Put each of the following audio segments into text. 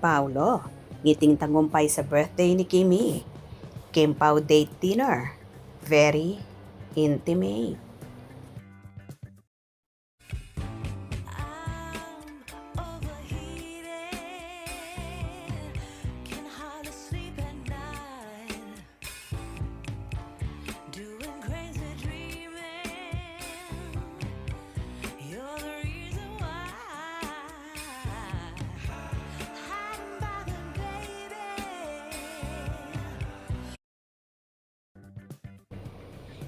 Paulo, ngiting tagumpay sa birthday ni Kimi. Kim Pao date dinner. Very intimate.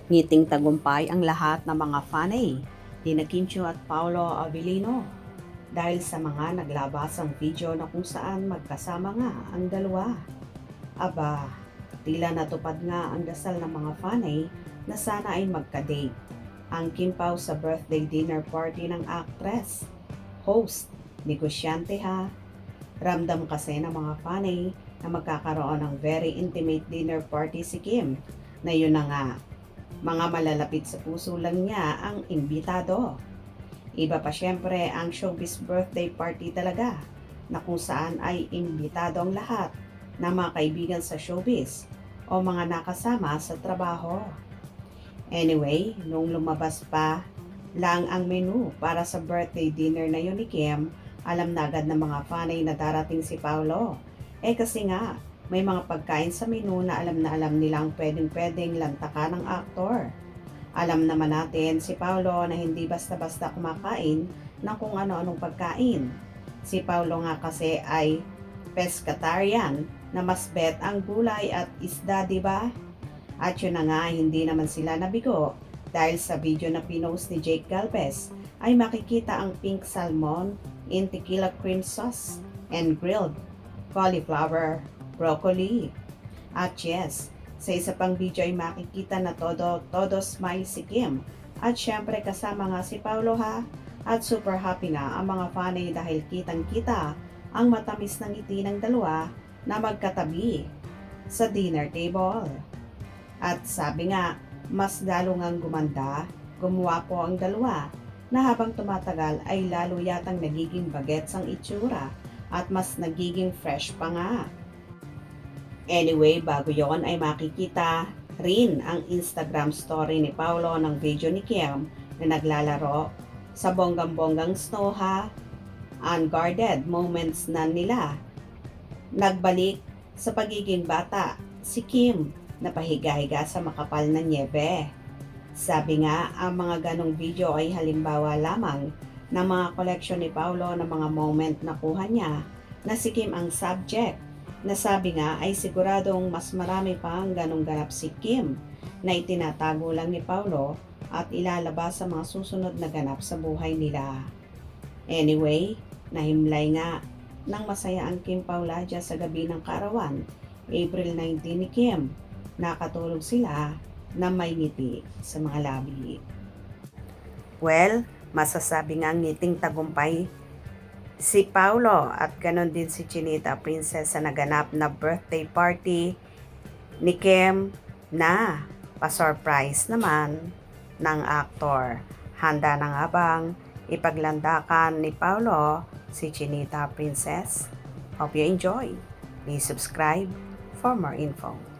Ngiting tagumpay ang lahat ng mga fanay ni Kimcho at Paolo Avellino dahil sa mga naglabasang video na kung saan magkasama nga ang dalawa. Aba, tila natupad nga ang dasal ng mga fanay na sana ay magka-date ang Kim Pao sa birthday dinner party ng actress. Host, negosyante ha. Ramdam kasi ng mga fanay na magkakaroon ng very intimate dinner party si Kim na yun na nga, mga malalapit sa puso lang niya ang imbitado. Iba pa syempre ang showbiz birthday party talaga na kung saan ay imbitado ang lahat na mga kaibigan sa showbiz o mga nakasama sa trabaho. Anyway, nung lumabas pa lang ang menu para sa birthday dinner na yun ni Kim, alam na agad ng mga fanay na darating si Paolo. Kasi nga, may mga pagkain sa menu na alam nilang pwedeng lantakan ng aktor. Alam naman natin si Paolo na hindi basta-basta kumakain ng kung ano-anong pagkain. Si Paolo nga kasi ay pescatarian na mas bet ang gulay at isda, diba? At yun na nga, hindi naman sila nabigo dahil sa video na pinost ni Jake Galvez ay makikita ang pink salmon in tequila cream sauce and grilled cauliflower broccoli. At yes, sa isa pang video ay makikita na todo smile si Kim. At syempre kasama nga si Paolo ha. At super happy nga ang mga fanay dahil kitang-kita ang matamis ng ngiti ng dalawa na magkatabi sa dinner table. At sabi nga, mas lalo ngang gumanda, gumuwapo ang dalawa na habang tumatagal ay lalo yatang nagiging bagets ang itsura at mas nagiging fresh pa nga. Anyway, bago yon ay makikita rin ang Instagram story ni Paolo ng video ni Kim na naglalaro sa bonggang-bonggang snow ha. Unguarded moments na nila. Nagbalik sa pagiging bata si Kim na pahiga-higa sa makapal na nyebe. Sabi nga, ang mga ganong video ay halimbawa lamang ng mga collection ni Paolo ng mga moment na kuha niya na si Kim ang subject. Nasabi nga ay siguradong mas marami pa ang ganong ganap si Kim na itinatago lang ni Paolo at ilalabas sa mga susunod na ganap sa buhay nila. Anyway, nahimlay nga ng masaya ang Kim Pauladia sa gabi ng kaarawan, April 19 ni Kim. Nakatulog sila na may ngiti sa mga labi. Well, masasabi nga ngiting tagumpay si Paolo at ganon din si Chinita Princess sa naganap na birthday party ni Kim na pa-surprise naman ng aktor. Handa na nga bang ipaglandakan ni Paolo si Chinita Princess? Hope you enjoy. Please subscribe for more info.